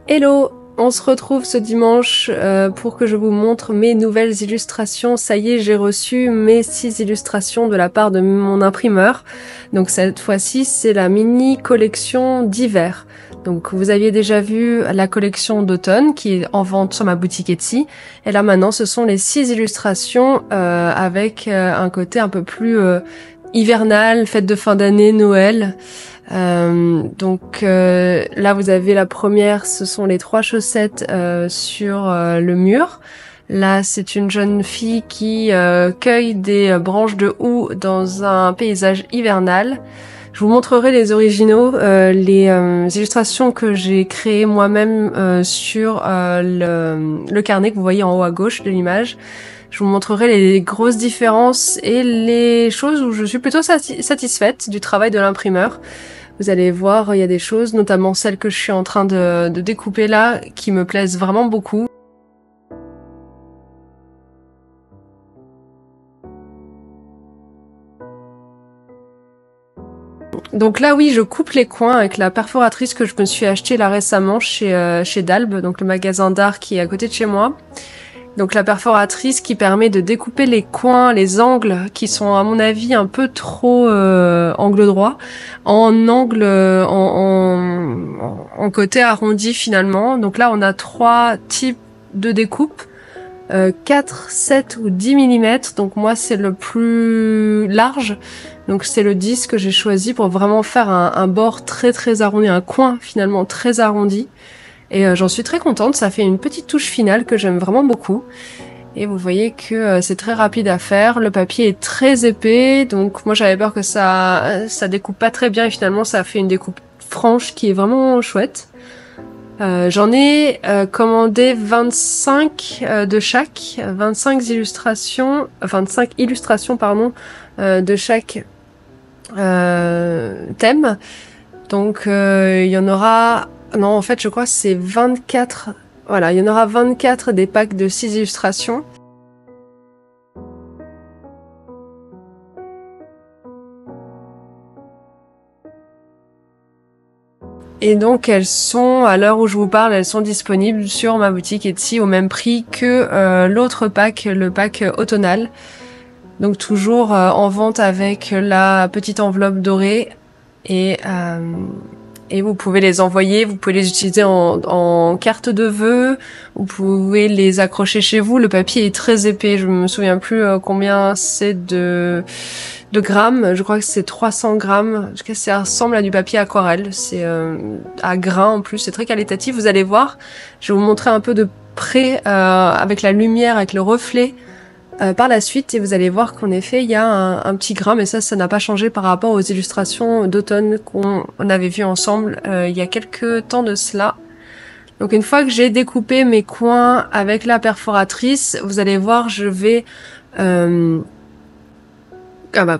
Hello, on se retrouve ce dimanche pour que je vous montre mes nouvelles illustrations. Ça y est, j'ai reçu mes 6 illustrations de la part de mon imprimeur. Donc cette fois-ci, c'est la mini collection d'hiver. Donc vous aviez déjà vu la collection d'automne qui est en vente sur ma boutique Etsy. Et là maintenant, ce sont les 6 illustrations avec un côté un peu plus hivernal, fête de fin d'année, Noël. Donc là vous avez la première, ce sont les 3 chaussettes sur le mur. Là c'est une jeune fille qui cueille des branches de houx dans un paysage hivernal. Je vous montrerai les originaux, les illustrations que j'ai créées moi-même sur le carnet que vous voyez en haut à gauche de l'image. Je vous montrerai les grosses différences et les choses où je suis plutôt satisfaite du travail de l'imprimeur. Vous allez voir, il y a des choses, notamment celles que je suis en train de découper là, qui me plaisent vraiment beaucoup. Donc là, oui, je coupe les coins avec la perforatrice que je me suis achetée là récemment chez Dalbe, donc le magasin d'art qui est à côté de chez moi. Donc la perforatrice qui permet de découper les coins, les angles qui sont à mon avis un peu trop angle droit, en angle en côté arrondi finalement. Donc là on a 3 types de découpe, 4, 7 ou 10 mm. Donc moi c'est le plus large. Donc c'est le 10 que j'ai choisi pour vraiment faire un bord très arrondi, un coin finalement très arrondi. Et j'en suis très contente, ça fait une petite touche finale que j'aime vraiment beaucoup. Et vous voyez que c'est très rapide à faire, le papier est très épais, donc moi j'avais peur que ça découpe pas très bien et finalement ça fait une découpe franche qui est vraiment chouette. J'en ai commandé 25 de chaque, 25 illustrations pardon, de chaque thème. Donc il y en aura... Non, en fait, je crois que c'est 24... Voilà, il y en aura 24 des packs de 6 illustrations. Et donc, elles sont, à l'heure où je vous parle, elles sont disponibles sur ma boutique Etsy au même prix que l'autre pack, le pack automnal. Donc, toujours en vente avec la petite enveloppe dorée. Et vous pouvez les envoyer, vous pouvez les utiliser en carte de vœux, vous pouvez les accrocher chez vous. Le papier est très épais, je me souviens plus combien c'est de grammes, je crois que c'est 300 grammes. En tout cas, ça ressemble à du papier aquarelle, c'est à grains en plus, c'est très qualitatif. Vous allez voir, je vais vous montrer un peu de près avec la lumière, avec le reflet. Par la suite, et vous allez voir qu'en effet il y a un petit grain, mais ça n'a pas changé par rapport aux illustrations d'automne qu'on avait vues ensemble il y a quelques temps de cela. Donc une fois que j'ai découpé mes coins avec la perforatrice, vous allez voir, je vais pas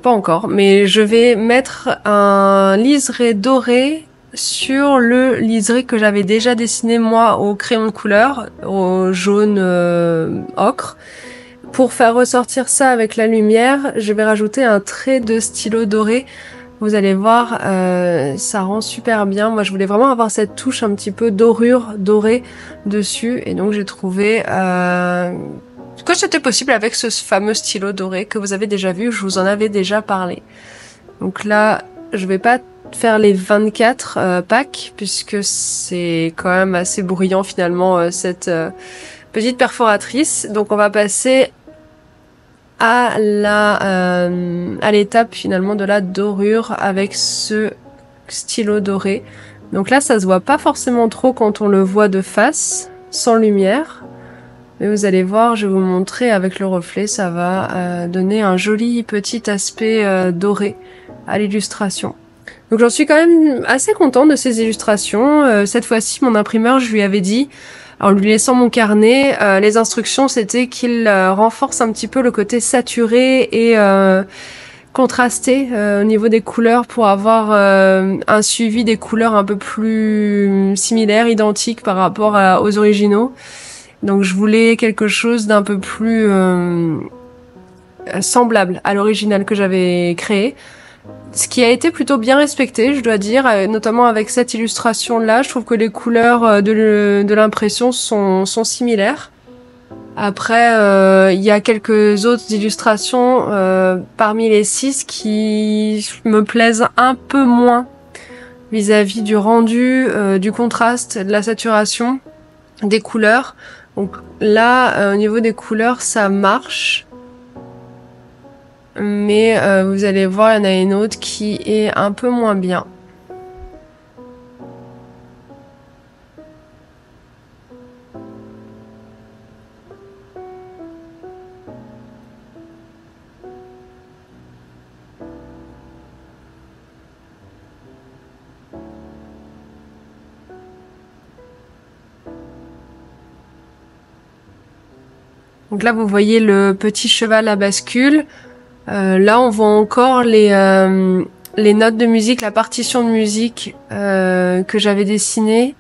encore, mais je vais mettre un liseré doré sur le liseré que j'avais déjà dessiné moi au crayon de couleur, au jaune ocre. Pour faire ressortir ça avec la lumière, je vais rajouter un trait de stylo doré. Vous allez voir, ça rend super bien. Moi, je voulais vraiment avoir cette touche un petit peu dorure dorée dessus. Et donc, j'ai trouvé que c'était possible avec ce fameux stylo doré que vous avez déjà vu. Je vous en avais déjà parlé. Donc là, je vais pas faire les 24 packs puisque c'est quand même assez bruyant finalement cette petite perforatrice. Donc, on va passer à l'étape finalement de la dorure avec ce stylo doré. Donc là ça se voit pas forcément trop quand on le voit de face, sans lumière. Mais vous allez voir, je vais vous montrer avec le reflet, ça va donner un joli petit aspect doré à l'illustration. Donc j'en suis quand même assez contente de ces illustrations. Cette fois-ci, mon imprimeur, je lui avais dit, en lui laissant mon carnet, les instructions c'était qu'il renforce un petit peu le côté saturé et contrasté au niveau des couleurs pour avoir un suivi des couleurs un peu plus similaires, identiques par rapport aux originaux. Donc je voulais quelque chose d'un peu plus semblable à l'original que j'avais créé. ce qui a été plutôt bien respecté, je dois dire, notamment avec cette illustration-là. Je trouve que les couleurs de l'impression sont similaires. Après, il y a quelques autres illustrations parmi les 6 qui me plaisent un peu moins vis-à-vis du rendu, du contraste, de la saturation, des couleurs. Donc là, au niveau des couleurs, ça marche. Mais vous allez voir, il y en a une autre qui est un peu moins bien. Donc là, vous voyez le petit cheval à bascule. Là, on voit encore les notes de musique, la partition de musique que j'avais dessinée.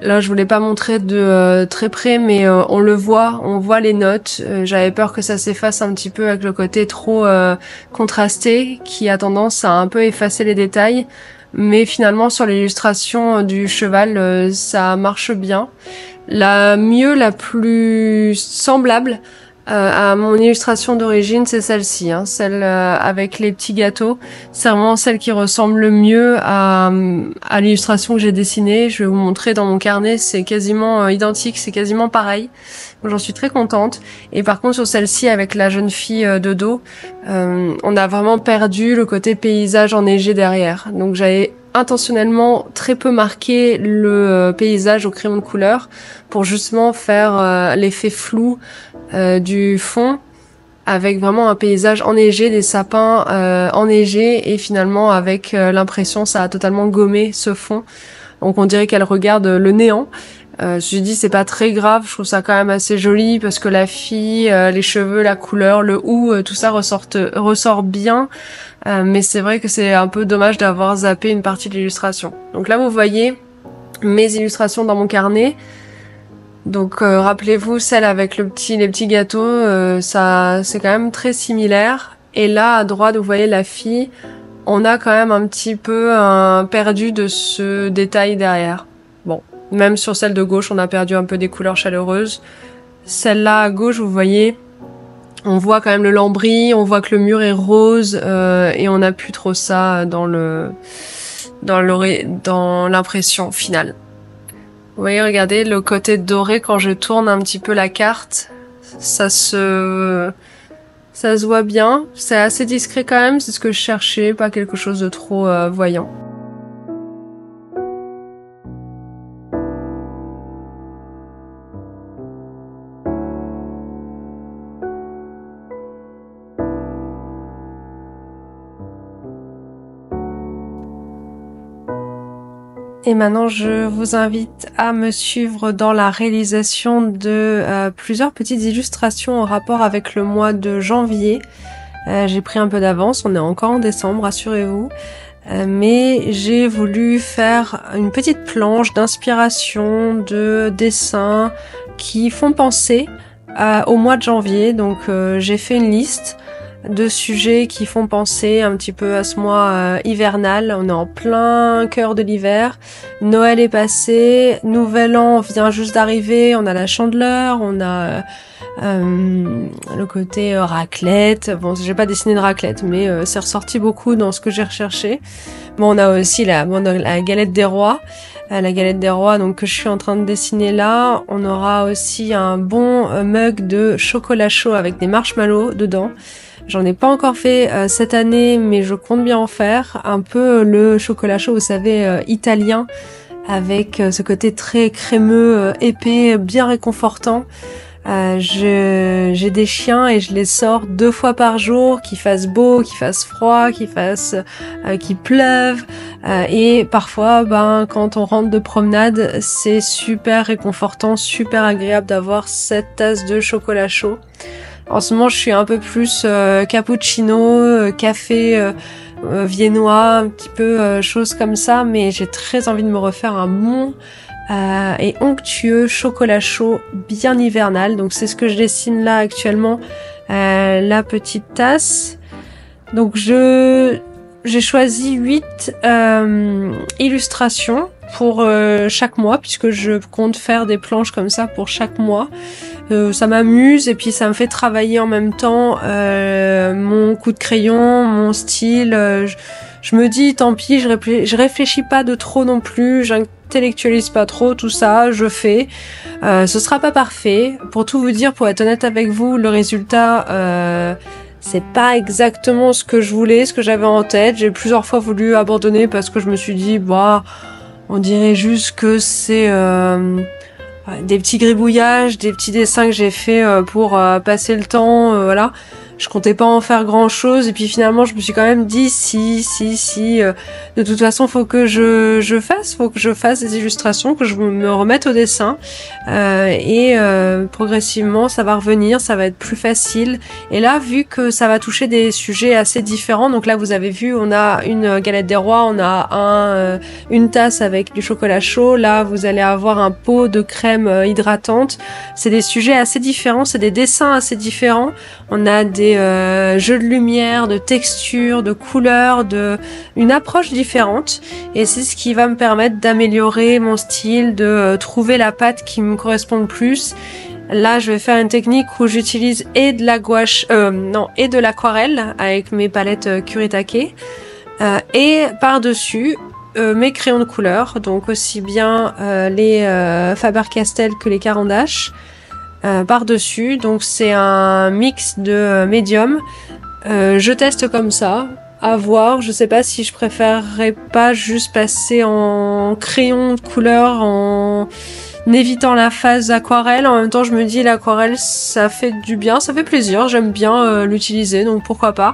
Là, je voulais pas montrer de très près, mais on le voit, on voit les notes. J'avais peur que ça s'efface un petit peu avec le côté trop contrasté, qui a tendance à un peu effacer les détails. Mais finalement, sur l'illustration du cheval, ça marche bien. La plus semblable à mon illustration d'origine, c'est celle-ci, hein, celle avec les petits gâteaux. C'est vraiment celle qui ressemble le mieux à l'illustration que j'ai dessinée. Je vais vous montrer dans mon carnet, c'est quasiment identique, c'est quasiment pareil. J'en suis très contente. Et par contre, sur celle-ci, avec la jeune fille de dos, on a vraiment perdu le côté paysage enneigé derrière. Donc j'avais intentionnellement très peu marqué le paysage au crayon de couleur pour justement faire l'effet flou du fond avec vraiment un paysage enneigé, des sapins enneigés et finalement avec l'impression ça a totalement gommé ce fond. Donc on dirait qu'elle regarde le néant. Je dis c'est pas très grave, je trouve ça quand même assez joli parce que la fille, les cheveux, la couleur, le hou, tout ça ressort bien. Mais c'est vrai que c'est un peu dommage d'avoir zappé une partie de l'illustration. Donc là vous voyez mes illustrations dans mon carnet. Donc rappelez-vous celle avec les petits gâteaux, ça c'est quand même très similaire. Et là à droite vous voyez la fille, on a quand même un petit peu perdu de ce détail derrière. Bon. Même sur celle de gauche, on a perdu un peu des couleurs chaleureuses. Celle-là à gauche, vous voyez, on voit quand même le lambris, on voit que le mur est rose et on n'a plus trop ça dans l'impression finale. Vous voyez, regardez le côté doré quand je tourne un petit peu la carte, ça se voit bien. C'est assez discret quand même, c'est ce que je cherchais, pas quelque chose de trop voyant. Et maintenant, je vous invite à me suivre dans la réalisation de plusieurs petites illustrations en rapport avec le mois de janvier. J'ai pris un peu d'avance, on est encore en décembre, rassurez-vous. Mais j'ai voulu faire une petite planche d'inspiration, de dessins qui font penser au mois de janvier. Donc j'ai fait une liste de sujets qui font penser un petit peu à ce mois hivernal. On est en plein cœur de l'hiver. Noël est passé, Nouvel An vient juste d'arriver, on a la Chandeleur, on a le côté raclette. Bon, j'ai pas dessiné de raclette, mais c'est ressorti beaucoup dans ce que j'ai recherché. Bon, on a aussi la galette des rois. La galette des rois, donc que je suis en train de dessiner là. On aura aussi un bon mug de chocolat chaud avec des marshmallows dedans. J'en ai pas encore fait cette année, mais je compte bien en faire. Un peu le chocolat chaud, vous savez, italien, avec ce côté très crémeux, épais, bien réconfortant. J'ai des chiens et je les sors 2 fois par jour, qu'il fasse beau, qu'il fasse froid, qu'il pleuve. Et parfois, quand on rentre de promenade, c'est super réconfortant, super agréable d'avoir cette tasse de chocolat chaud. En ce moment, je suis un peu plus cappuccino, café viennois, un petit peu choses comme ça, mais j'ai très envie de me refaire un bon et onctueux chocolat chaud bien hivernal. Donc c'est ce que je dessine là actuellement, la petite tasse. Donc je j'ai choisi 8 illustrations pour chaque mois, puisque je compte faire des planches comme ça pour chaque mois. Ça m'amuse et puis ça me fait travailler en même temps mon coup de crayon, mon style. Je me dis tant pis, je réfléchis pas de trop non plus, j'intellectualise pas trop tout ça, je fais. Ce sera pas parfait. Pour tout vous dire, pour être honnête avec vous, le résultat c'est pas exactement ce que je voulais, ce que j'avais en tête. J'ai plusieurs fois voulu abandonner parce que je me suis dit bah on dirait juste que c'est des petits gribouillages, des petits dessins que j'ai fait pour passer le temps, voilà. Je comptais pas en faire grand chose et puis finalement je me suis quand même dit si, de toute façon faut que je fasse des illustrations, que je me remette au dessin et progressivement ça va revenir, ça va être plus facile. Et là vu que ça va toucher des sujets assez différents, donc là vous avez vu on a une galette des rois, on a une tasse avec du chocolat chaud, là vous allez avoir un pot de crème hydratante. C'est des sujets assez différents, c'est des dessins assez différents. On a des jeux de lumière, de texture, de couleurs, une approche différente. Et c'est ce qui va me permettre d'améliorer mon style, de trouver la patte qui me correspond le plus. Là, je vais faire une technique où j'utilise et de la gouache, et de l'aquarelle avec mes palettes Kuretake. Et par-dessus, mes crayons de couleur, donc aussi bien les Faber-Castell que les Caran d'Ache. Par-dessus, donc c'est un mix de médium. Je teste comme ça, à voir. Je sais pas si je préférerais pas juste passer en crayon de couleur, en évitant la phase aquarelle. En même temps, je me dis l'aquarelle, ça fait du bien, ça fait plaisir. J'aime bien l'utiliser, donc pourquoi pas.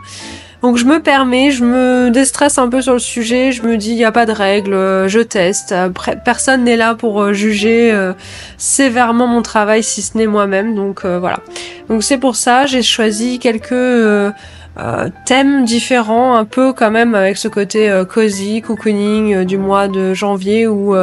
Donc je me permets, je me déstresse un peu sur le sujet, je me dis il n'y a pas de règles, je teste. Personne n'est là pour juger sévèrement mon travail si ce n'est moi-même, donc voilà. Donc c'est pour ça, j'ai choisi quelques thèmes différents, un peu quand même avec ce côté cosy, cocooning du mois de janvier où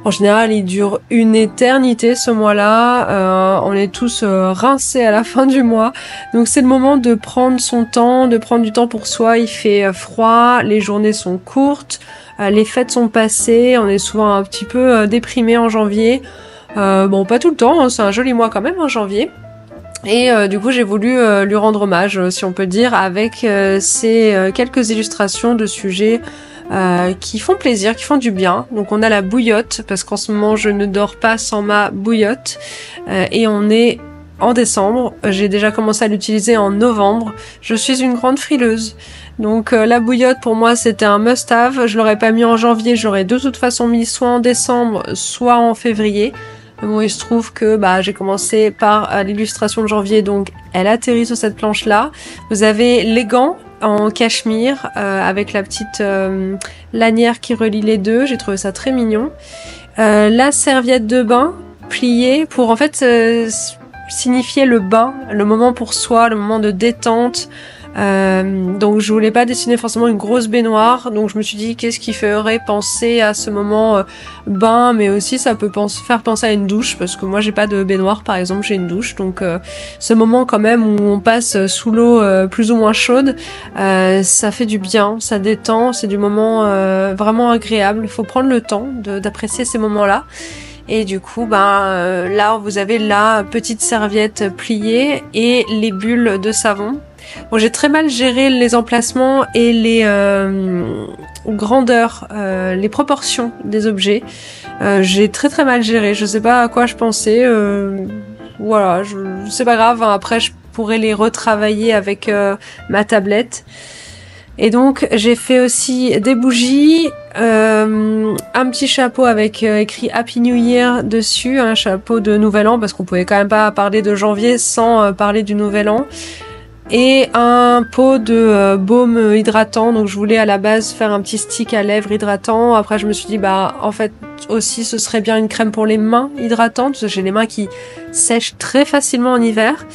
en général, il dure une éternité ce mois-là. On est tous rincés à la fin du mois. Donc c'est le moment de prendre son temps, de prendre du temps pour soi. Il fait froid, les journées sont courtes, les fêtes sont passées. On est souvent un petit peu déprimé en janvier. Bon, pas tout le temps, hein, c'est un joli mois quand même en janvier. Et du coup, j'ai voulu lui rendre hommage, si on peut dire, avec ces quelques illustrations de sujets qui font plaisir, qui font du bien. Donc on a la bouillotte, parce qu'en ce moment je ne dors pas sans ma bouillotte. Et on est en décembre, j'ai déjà commencé à l'utiliser en novembre. Je suis une grande frileuse. Donc la bouillotte pour moi c'était un must-have. Je l'aurais pas mis en janvier, j'aurais de toute façon mis soit en décembre, soit en février. Bon, il se trouve que j'ai commencé par l'illustration de janvier, donc elle atterrit sur cette planche-là. Vous avez les gants en cachemire avec la petite lanière qui relie les deux, j'ai trouvé ça très mignon. La serviette de bain pliée pour en fait signifier le bain, le moment pour soi, le moment de détente. Donc je voulais pas dessiner forcément une grosse baignoire, donc je me suis dit qu'est-ce qui ferait penser à ce moment bain, mais aussi ça peut faire penser à une douche, parce que moi j'ai pas de baignoire par exemple, j'ai une douche, donc ce moment quand même où on passe sous l'eau plus ou moins chaude, ça fait du bien, ça détend, c'est du moment vraiment agréable. Il faut prendre le temps d'apprécier ces moments-là. Et du coup, là vous avez la petite serviette pliée et les bulles de savon. Bon, j'ai très mal géré les emplacements et les grandeurs, les proportions des objets. J'ai très mal géré. Je sais pas à quoi je pensais. Voilà, c'est pas grave. Hein, après, je pourrais les retravailler avec ma tablette. Et donc j'ai fait aussi des bougies, un petit chapeau avec écrit Happy New Year dessus, un chapeau de Nouvel An, parce qu'on pouvait quand même pas parler de janvier sans parler du Nouvel An. Et un pot de baume hydratant, donc je voulais à la base faire un petit stick à lèvres hydratant. Après je me suis dit en fait aussi ce serait bien une crème pour les mains hydratante, parce que j'ai les mains qui sèchent très facilement en hiver.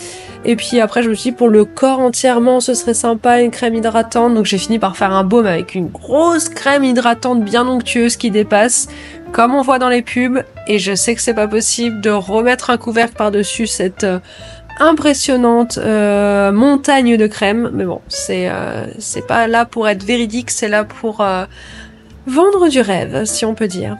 Et puis après je me suis dit pour le corps entièrement ce serait sympa une crème hydratante, donc j'ai fini par faire un baume avec une grosse crème hydratante bien onctueuse qui dépasse, comme on voit dans les pubs. Et je sais que c'est pas possible de remettre un couvercle par-dessus cette impressionnante montagne de crème. Mais bon, c'est pas là pour être véridique, c'est là pour vendre du rêve, si on peut dire.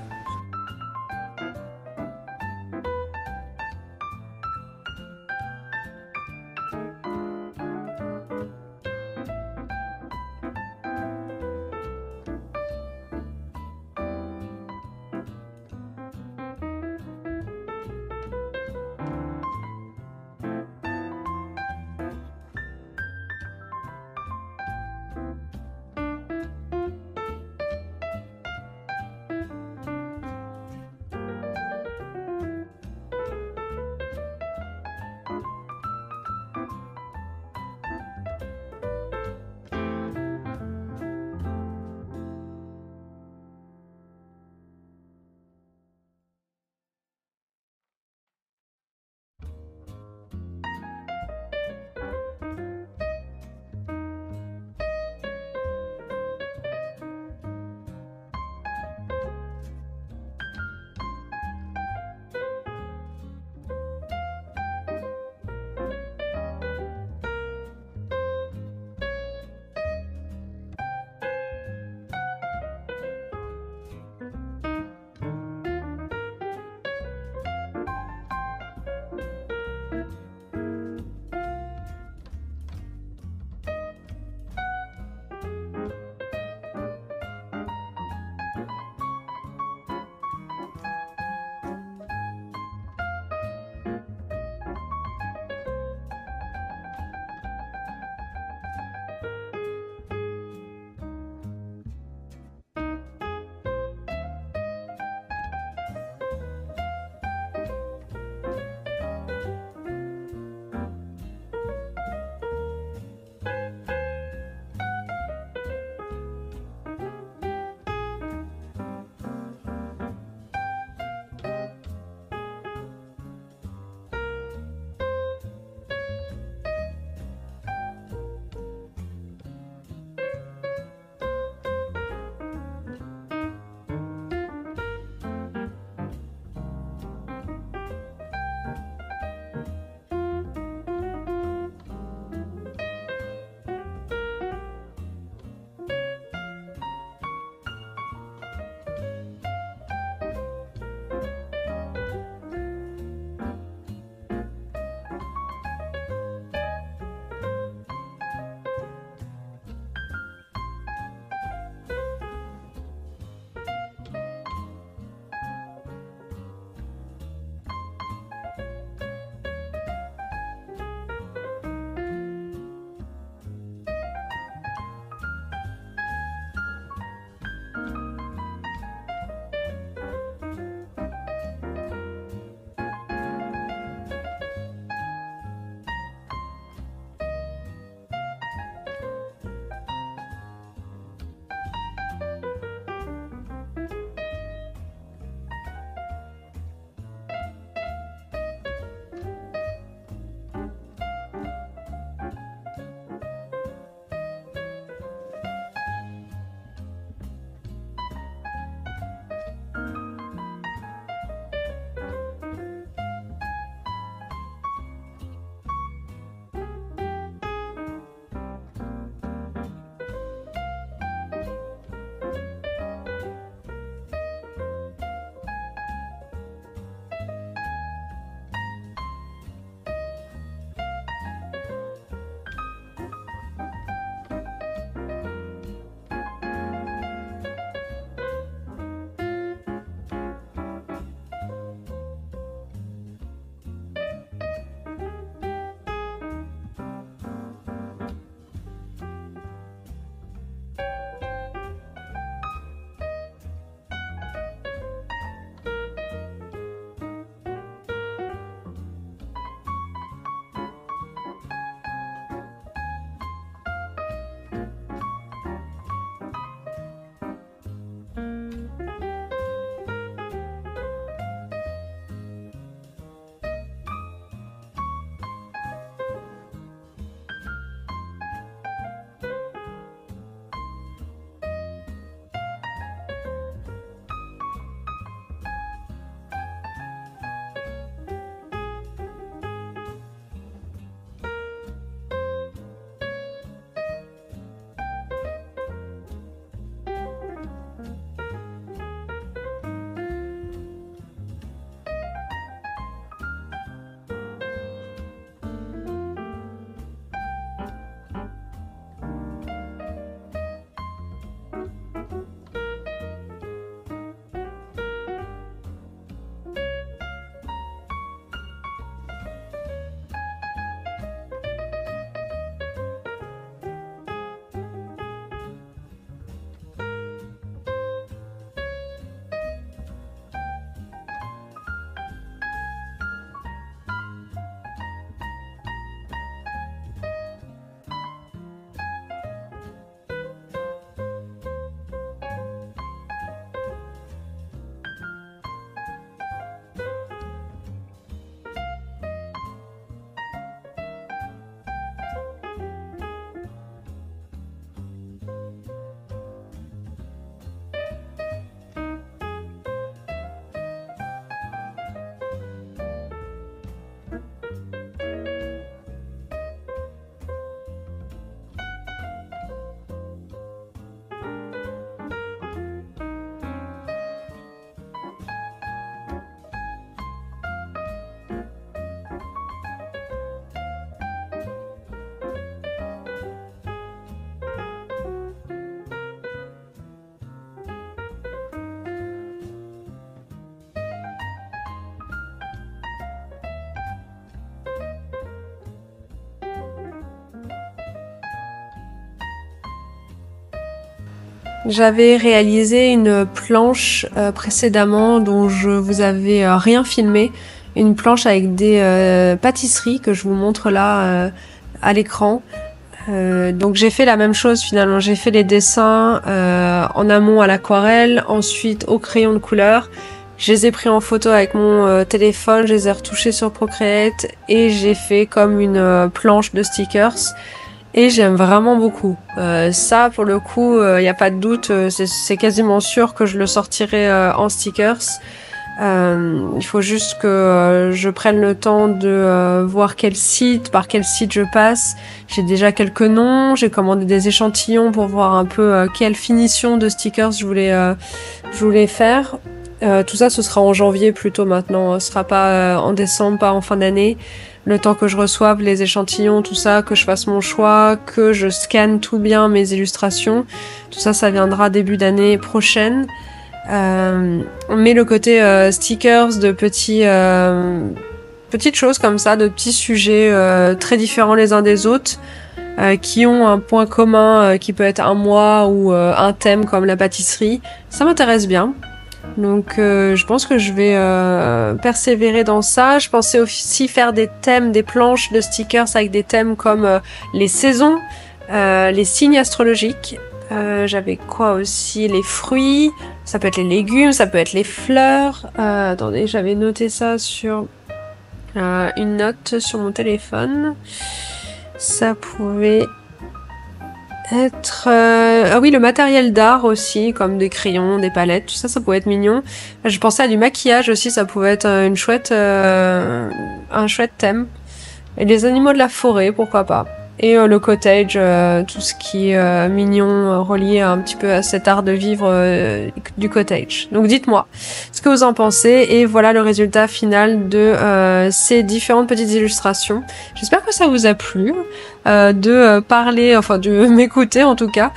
J'avais réalisé une planche précédemment dont je vous avais rien filmé. Une planche avec des pâtisseries que je vous montre là à l'écran. Donc j'ai fait la même chose finalement. J'ai fait les dessins en amont à l'aquarelle, ensuite au crayon de couleur. Je les ai pris en photo avec mon téléphone, je les ai retouchés sur Procreate et j'ai fait comme une planche de stickers. Et j'aime vraiment beaucoup. Ça, pour le coup, y a pas de doute, c'est quasiment sûr que je le sortirai en stickers. Il faut juste que je prenne le temps de voir par quel site je passe. J'ai déjà quelques noms, j'ai commandé des échantillons pour voir un peu quelle finition de stickers je voulais faire. Tout ça, ce sera en janvier plutôt maintenant. Ce sera pas en décembre, pas en fin d'année. Le temps que je reçoive les échantillons, tout ça, que je fasse mon choix, que je scanne tout bien mes illustrations. Tout ça, ça viendra début d'année prochaine. Mais le côté stickers de petites choses comme ça, de petits sujets très différents les uns des autres, qui ont un point commun qui peut être un mois ou un thème comme la pâtisserie, ça m'intéresse bien. Donc je pense que je vais persévérer dans ça. Je pensais aussi faire des thèmes, des planches de stickers avec des thèmes comme les saisons, les signes astrologiques. J'avais quoi aussi? Les fruits, ça peut être les légumes, ça peut être les fleurs. Attendez, j'avais noté ça sur une note sur mon téléphone. Ça pouvait être... Ah oui, le matériel d'art aussi, comme des crayons, des palettes, tout ça, ça pouvait être mignon. Je pensais à du maquillage aussi, ça pouvait être un chouette thème. Et les animaux de la forêt, pourquoi pas. Et le cottage, tout ce qui est mignon, relié un petit peu à cet art de vivre du cottage. Donc dites-moi ce que vous en pensez, et voilà le résultat final de ces différentes petites illustrations. J'espère que ça vous a plu, de parler, enfin de m'écouter en tout cas,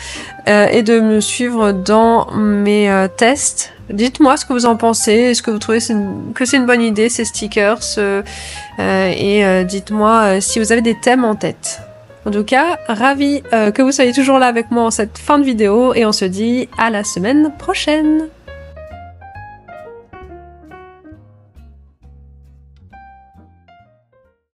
et de me suivre dans mes tests. Dites-moi ce que vous en pensez, est-ce que vous trouvez que c'est une bonne idée ces stickers, et dites-moi si vous avez des thèmes en tête. En tout cas, ravi que vous soyez toujours là avec moi en cette fin de vidéo, et on se dit à la semaine prochaine.